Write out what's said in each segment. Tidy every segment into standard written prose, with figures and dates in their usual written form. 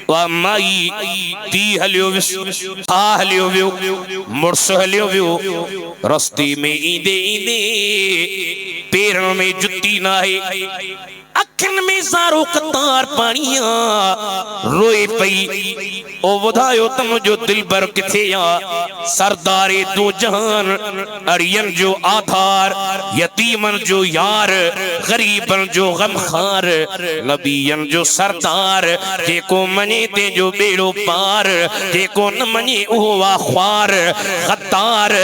वा my P हलियो विस हा हलियो वियो मुर्स हलियो वियो रस्ते में ईंदे ईंदे पैरों में जुत्ती ना है अखिन में सारो कतार पानिया रोए पई ओ वधायो तम जो दिल भर किथे या सरदारे दो जहान अरियन जो आधार यतीमन जो यार गरीबन जो गमखार नबियन जो सरदार जेको मने ते जो बेड़ो पार जेको न मने उहो ख्वार गद्दार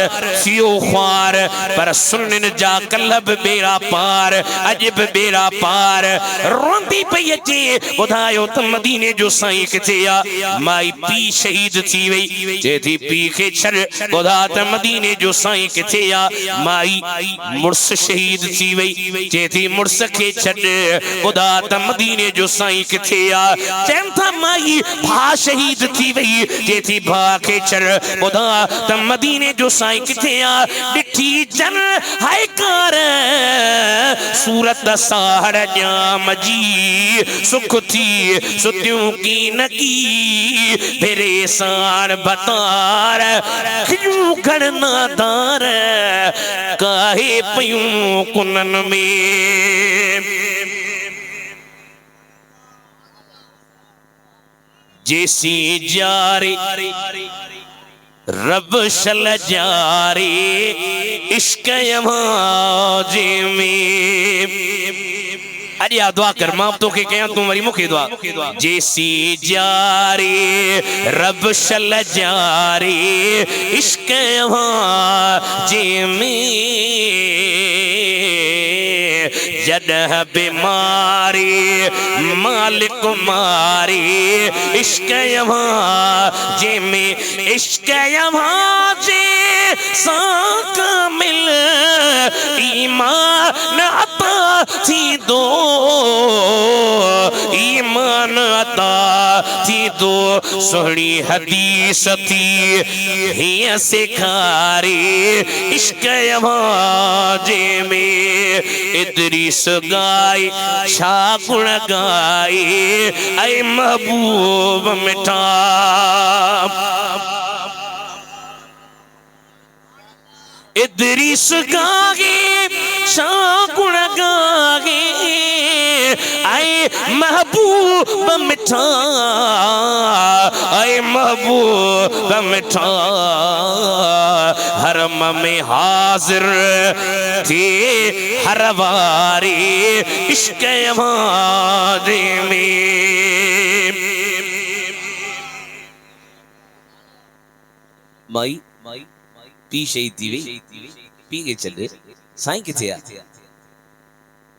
सियो ख्वार पर सुनन जा कलब बेड़ा पार अजब बेड़ा पार रोंदी पई अचे ॿुधायो त मदीने जो साईं किथे आ माई पी शहीद थी वई जे थी पी खे छॾ ॿुधा त मदीने जो साईं किथे आ माई मुर्स शहीद थी वई जे थी मुर्स खे छॾ ॿुधा त मदीने जो साईं किथे आ चवनि था माई भा शहीद थी वई जे थी भा खे छॾ ॿुधा त मदीने जो साईं किथे आ ॾिठी जन हायकार सूरत साहड़ मजी सुख थी सुतियों की नकी परेशान बतार क्यों घड़ना दार काहे पयूं कुनन में जैसी जारे रब शल जारे इश्क यमाजे में अरे दुआ कर मां तो के कया तू वरी मुखे दुआ जैसी जारे रब शल जारे इश्क यमाजे में जडह बीमारी मालिक मारी इश्क यमाजे में इश्क यमाजे साक मिल ईमान अता थी दो ईमान अता थी दो सोहनी हदीस थी हिय सिखारी इश्क यमाजे में इदरीस गाय छा गुण गाय ऐ महबूब मिठा इदरीस गागे छा गुण गागे ऐ महबूब मिठा ऐ महबूब मिठा हरम में हाजिर थे हर वारी इश्क यमाजे में माई पी शहीद थी वई पी के चले साईं किथे आ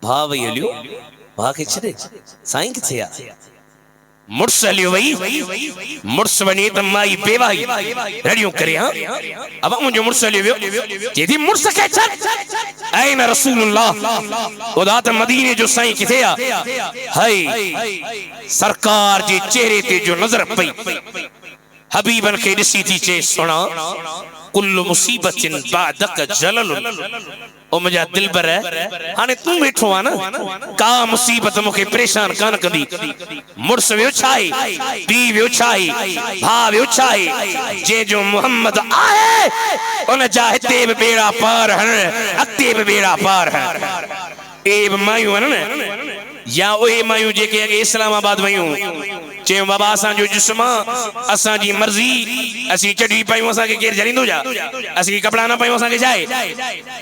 भा वई हलियो भा के छॾे साईं किथे आ मुर्स हलियो वई मुर्स वञे त माई बेवाही रड़ियूं करे हां अब मुंहिंजो मुर्स हलियो वियो जेदी मुर्स खे छॾ ऐन रसूलुल्लाह ख़ुदा त मदीने जो साईं किथे आ हाय सरकार जे चेहरे ते जो नज़र पई हबीबन के ॾिसी थी चे सुना कुल्लु मुसीबतिन बादक जलल ओ मुझा दिलबर हाने तू बैठो आ ना का मुसीबत मुखे परेशान कान कंदी मुर्स वियो छाई पी वियो छाई भा वियो छाई जे जो मोहम्मद आए उन जा हिते बि बेड़ा पार हन अते बि बेड़ा पार हन ए मायूं न या ओए मायूं जेके अगे इस्लामाबाद वयूं चे बाबा असा जो जिस्म असा जी मर्जी असी चढ़ी पायूं असा के केर जरींदो जा असी कपड़ा ना पायूं असा के जाए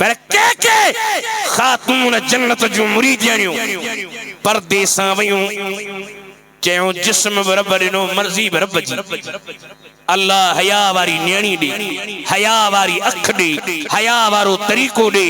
पर के खातून जन्नत जो मुरीद जानियो पर्दे सा वयूं चयो जिस्म रब दिनो मर्जी रब जी अल्लाह हया वारी न्याणी दे हया वारी अख दे हया वारो तरीको दे